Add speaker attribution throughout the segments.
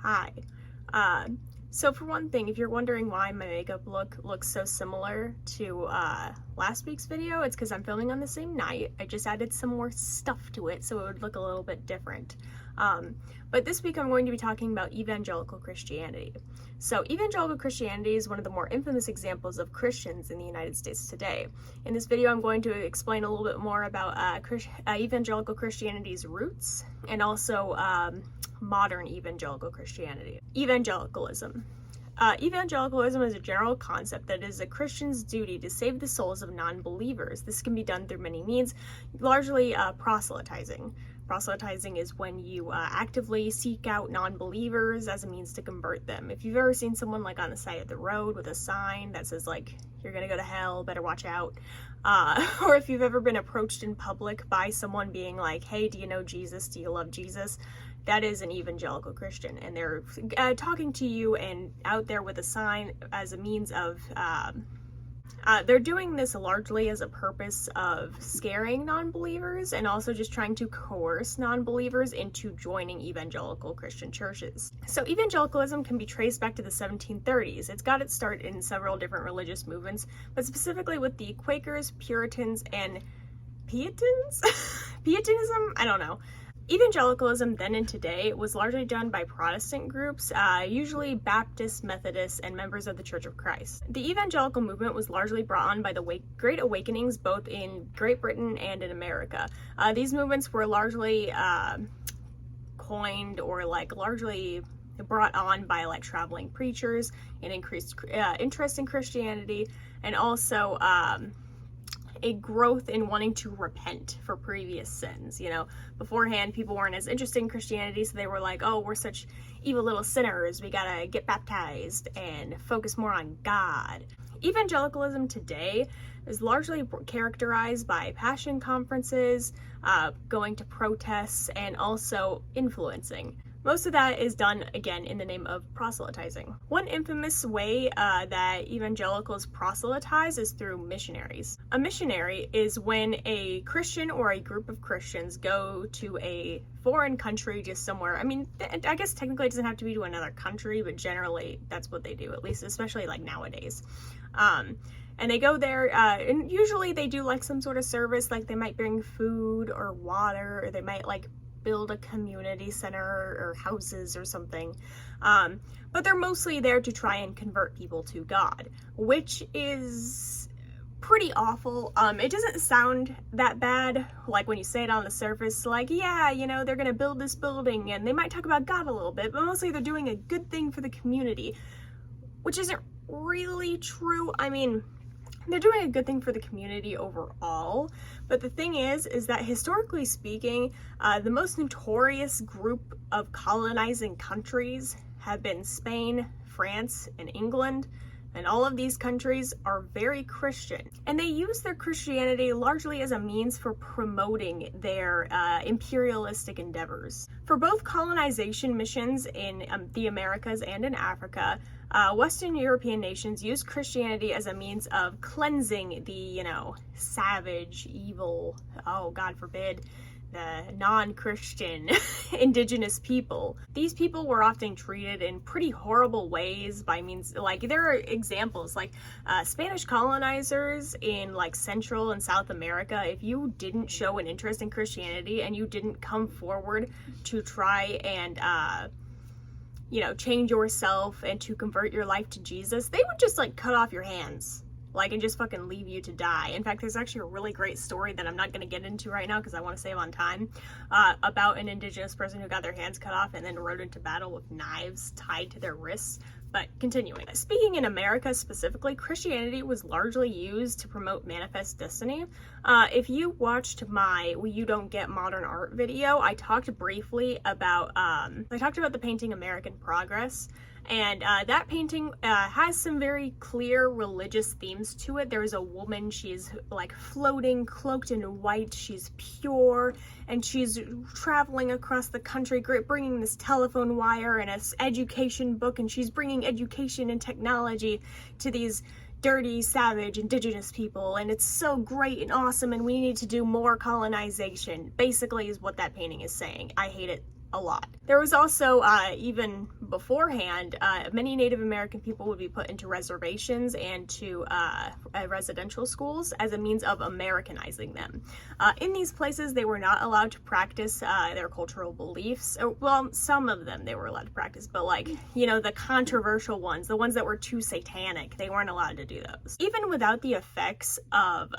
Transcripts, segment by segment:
Speaker 1: Hi. Uh, so for one thing, if you're wondering why my makeup look looks so similar to last week's video, it's because I'm filming on the same night. I just added some more stuff to it so it would look a little bit different. But this week I'm going to be talking about evangelical Christianity. So evangelical Christianity is one of the more infamous examples of Christians in the United States today. In this video I'm going to explain a little bit more about evangelical Christianity's roots and also modern evangelical Christianity. Evangelicalism. Evangelicalism is a general concept that it is a Christian's duty to save the souls of non-believers. This can be done through many means, largely proselytizing. Proselytizing is when you actively seek out non-believers as a means to convert them. If you've ever seen someone like on the side of the road with a sign that says like, you're gonna go to hell, better watch out. Or if you've ever been approached in public by someone being like, hey, do you know Jesus? Do you love Jesus? That is an evangelical Christian, and they're talking to you and out there with a sign as a means of, they're doing this largely as a purpose of scaring non-believers and also just trying to coerce non-believers into joining evangelical Christian churches. So evangelicalism can be traced back to the 1730s. It's got its start in several different religious movements, but specifically with the Quakers, Puritans, and Pietism? I don't know. Evangelicalism then and today was largely done by Protestant groups, usually Baptists, Methodists, and members of the Church of Christ. The evangelical movement was largely brought on by the Great Awakenings both in Great Britain and in America. These movements were largely coined or largely brought on by traveling preachers and increased interest in Christianity, and also a growth in wanting to repent for previous sins. You know, beforehand people weren't as interested in Christianity, so they were like, oh, we're such evil little sinners, we gotta get baptized and focus more on God. Evangelicalism today is largely characterized by passion conferences, going to protests, and also influencing. Most of that is done, again, in the name of proselytizing. One infamous way that evangelicals proselytize is through missionaries. A missionary is when a Christian or a group of Christians go to a foreign country, just somewhere. I mean, I guess technically it doesn't have to be to another country, but generally that's what they do, at least, especially nowadays. And they go there, and usually they do some sort of service, they might bring food or water, or they might build a community center or houses or something. But they're mostly there to try and convert people to God, which is pretty awful. It doesn't sound that bad, when you say it on the surface, yeah, you know, they're gonna build this building and they might talk about God a little bit, but mostly they're doing a good thing for the community, which isn't really true. I mean, they're doing a good thing for the community overall, but the thing is that historically speaking, the most notorious group of colonizing countries have been Spain, France, and England, and all of these countries are very Christian. And they use their Christianity largely as a means for promoting their imperialistic endeavors. For both colonization missions in the Americas and in Africa, Western European nations used Christianity as a means of cleansing the, savage, evil, oh, God forbid, the non-Christian indigenous people. These people were often treated in pretty horrible ways by means, there are examples, Spanish colonizers in Central and South America. If you didn't show an interest in Christianity and you didn't come forward to try and, change yourself and to convert your life to Jesus, they would just cut off your hands. And just fucking leave you to die. In fact, there's actually a really great story that I'm not going to get into right now because I want to save on time, about an indigenous person who got their hands cut off and then rode into battle with knives tied to their wrists. But continuing. Speaking in America specifically, Christianity was largely used to promote manifest destiny. If you watched my You Don't Get Modern Art video, I talked briefly about, the painting American Progress. And that painting has some very clear religious themes to it. There is a woman, she's floating, cloaked in white, she's pure, and she's traveling across the country, bringing this telephone wire and an education book, and she's bringing education and technology to these dirty, savage, indigenous people, and it's so great and awesome, and we need to do more colonization, basically is what that painting is saying. I hate it a lot. There was also, even beforehand, many Native American people would be put into reservations and to residential schools as a means of Americanizing them. In these places, they were not allowed to practice their cultural beliefs. Well, some of them they were allowed to practice, but like, you know, the controversial ones, the ones that were too satanic, they weren't allowed to do those. Even without the effects of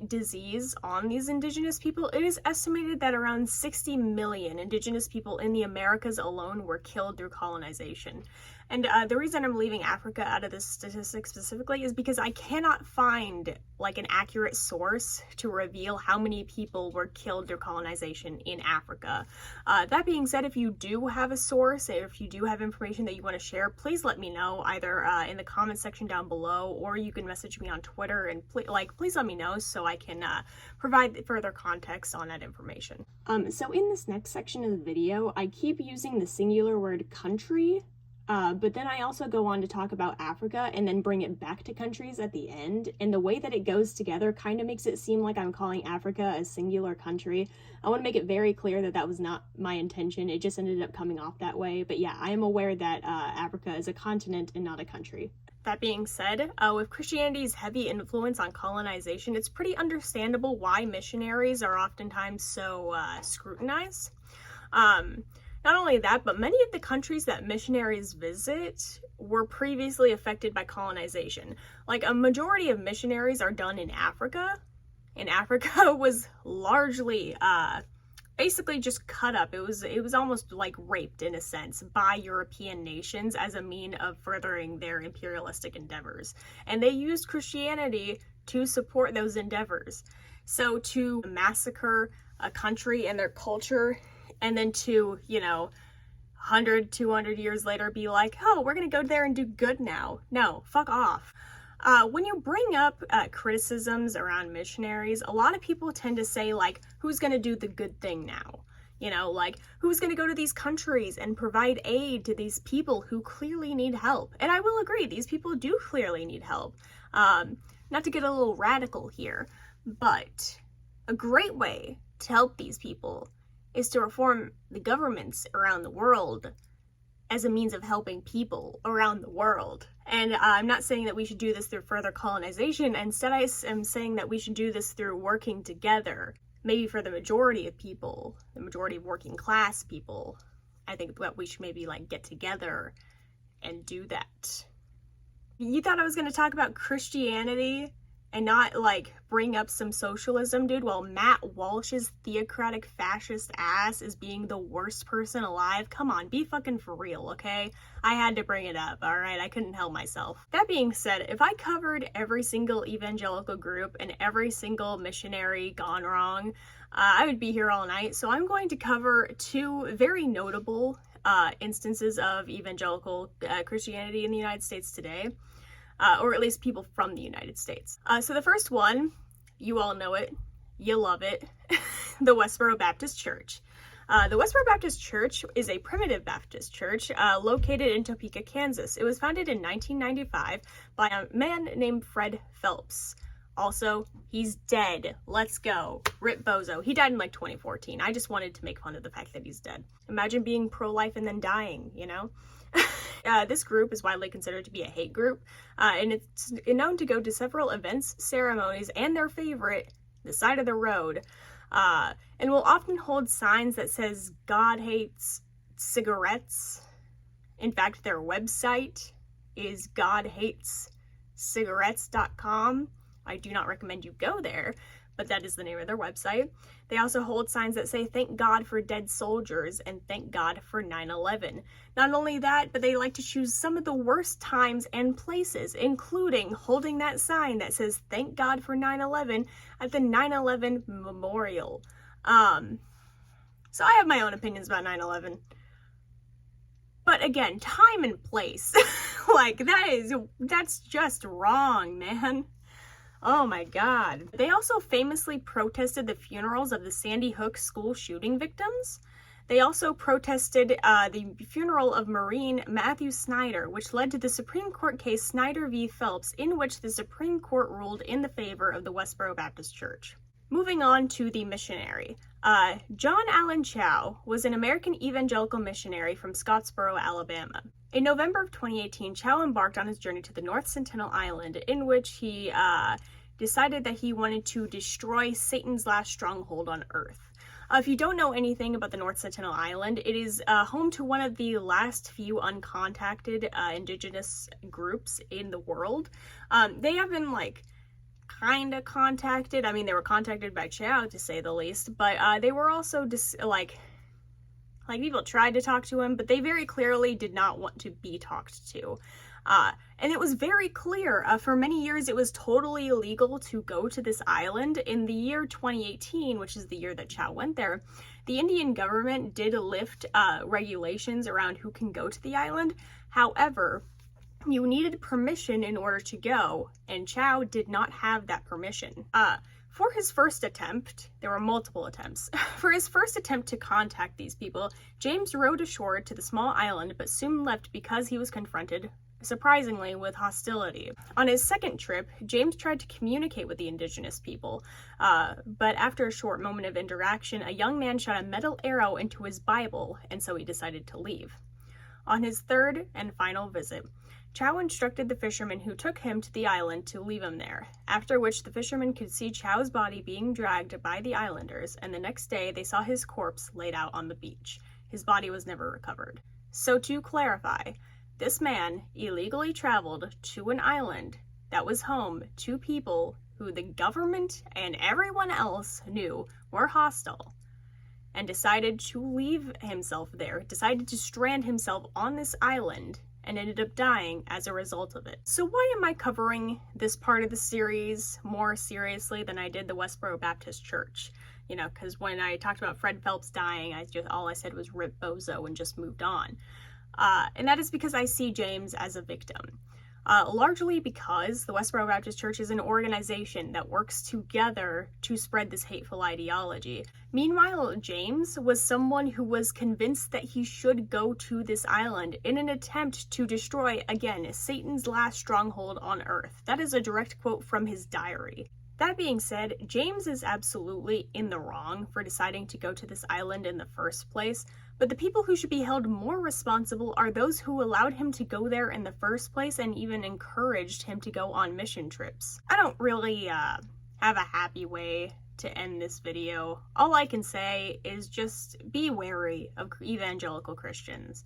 Speaker 1: disease on these indigenous people, it is estimated that around 60 million indigenous people in the Americas alone were killed through colonization. And the reason I'm leaving Africa out of this statistic specifically is because I cannot find like an accurate source to reveal how many people were killed through colonization in Africa. That being said, if you do have a source, if you do have information that you want to share, please let me know either in the comment section down below, or you can message me on Twitter, and please let me know so I can provide further context on that information. So in this next section of the video, I keep using the singular word country, but then I also go on to talk about Africa and then bring it back to countries at the end, and the way that it goes together kind of makes it seem like I'm calling Africa a singular country. I want to make it very clear that that was not my intention, it just ended up coming off that way. But yeah, I am aware that Africa is a continent and not a country. That being said, with Christianity's heavy influence on colonization, it's pretty understandable why missionaries are oftentimes so scrutinized. Not only that, but many of the countries that missionaries visit were previously affected by colonization. Like, a majority of missionaries are done in Africa, and Africa was largely basically just cut up. It was almost like raped in a sense by European nations as a mean of furthering their imperialistic endeavors. And they used Christianity to support those endeavors. So to massacre a country and their culture, and then to, you know, 100, 200 years later be like, oh, we're gonna go there and do good now. No, fuck off. When you bring up criticisms around missionaries, a lot of people tend to say, like, who's gonna do the good thing now? You know, like, who's gonna go to these countries and provide aid to these people who clearly need help? And I will agree, these people do clearly need help. Not to get a little radical here, but a great way to help these people is to reform the governments around the world as a means of helping people around the world. And I'm not saying that we should do this through further colonization. Instead, I am saying that we should do this through working together. Maybe for the majority of people, the majority of working class people, I think that we should maybe like get together and do that. You thought I was going to talk about Christianity and not like bring up some socialism, dude? Well, Matt Walsh's theocratic fascist ass is being the worst person alive. Come on, be fucking for real, okay? I had to bring it up, alright? I couldn't help myself. That being said, if I covered every single evangelical group and every single missionary gone wrong, I would be here all night. So I'm going to cover two very notable instances of evangelical Christianity in the United States today. Or at least people from the United States. So the first one, you all know it, you love it, the Westboro Baptist Church. The Westboro Baptist Church is a primitive Baptist church located in Topeka, Kansas. It was founded in 1995 by a man named Fred Phelps. Also, he's dead. Let's go. Rip Bozo. He died in like 2014. I just wanted to make fun of the fact that he's dead. Imagine being pro-life and then dying, you know? This group is widely considered to be a hate group, and it's known to go to several events, ceremonies, and their favorite, the side of the road, and will often hold signs that says God hates cigarettes. In fact, their website is godhatescigarettes.com. I do not recommend you go there, but that is the name of their website. They also hold signs that say, thank God for dead soldiers and thank God for 9/11. Not only that, but they like to choose some of the worst times and places, including holding that sign that says, thank God for 9/11 at the 9/11 memorial. So I have my own opinions about 9/11. But again, time and place, like that's just wrong, man. Oh my God. They also famously protested the funerals of the Sandy Hook school shooting victims. They also protested the funeral of Marine Matthew Snyder, which led to the Supreme Court case Snyder v. Phelps, in which the Supreme Court ruled in the favor of the Westboro Baptist Church. Moving on to the missionary. John Allen Chau was an American evangelical missionary from Scottsboro, Alabama. In November of 2018, Chau embarked on his journey to the North Sentinel Island, in which he decided that he wanted to destroy Satan's last stronghold on Earth. If you don't know anything about the North Sentinel Island, it is home to one of the last few uncontacted indigenous groups in the world. They have been, kind of contacted. I mean, they were contacted by Chau, to say the least, but they were also people tried to talk to him, but they very clearly did not want to be talked to. And it was very clear, for many years it was totally illegal to go to this island. In the year 2018, which is the year that Chau went there, the Indian government did lift regulations around who can go to the island. However, you needed permission in order to go, and Chau did not have that permission. For his first attempt, there were multiple attempts. For his first attempt to contact these people, James rowed ashore to the small island, but soon left because he was confronted, surprisingly, with hostility. On his second trip, James tried to communicate with the indigenous people, but after a short moment of interaction, a young man shot a metal arrow into his Bible, and so he decided to leave. On his third and final visit, Chau instructed the fisherman who took him to the island to leave him there, after which the fisherman could see Chau's body being dragged by the islanders, and the next day they saw his corpse laid out on the beach. His body was never recovered. So to clarify, this man illegally traveled to an island that was home to people who the government and everyone else knew were hostile, and decided to leave himself there, decided to strand himself on this island, and ended up dying as a result of it. So why am I covering this part of the series more seriously than I did the Westboro Baptist Church? Because when I talked about Fred Phelps dying, all I said was rip bozo and just moved on. And that is because I see James as a victim. Largely because the Westboro Baptist Church is an organization that works together to spread this hateful ideology. Meanwhile, James was someone who was convinced that he should go to this island in an attempt to destroy, again, Satan's last stronghold on Earth. That is a direct quote from his diary. That being said, James is absolutely in the wrong for deciding to go to this island in the first place, but the people who should be held more responsible are those who allowed him to go there in the first place and even encouraged him to go on mission trips. I don't really have a happy way to end this video. All I can say is just be wary of evangelical Christians.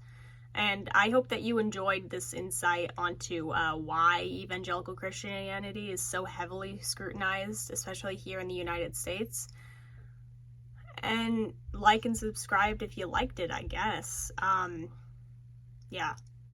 Speaker 1: And I hope that you enjoyed this insight onto why evangelical Christianity is so heavily scrutinized, especially here in the United States. And like and subscribe if you liked it, I guess. Yeah.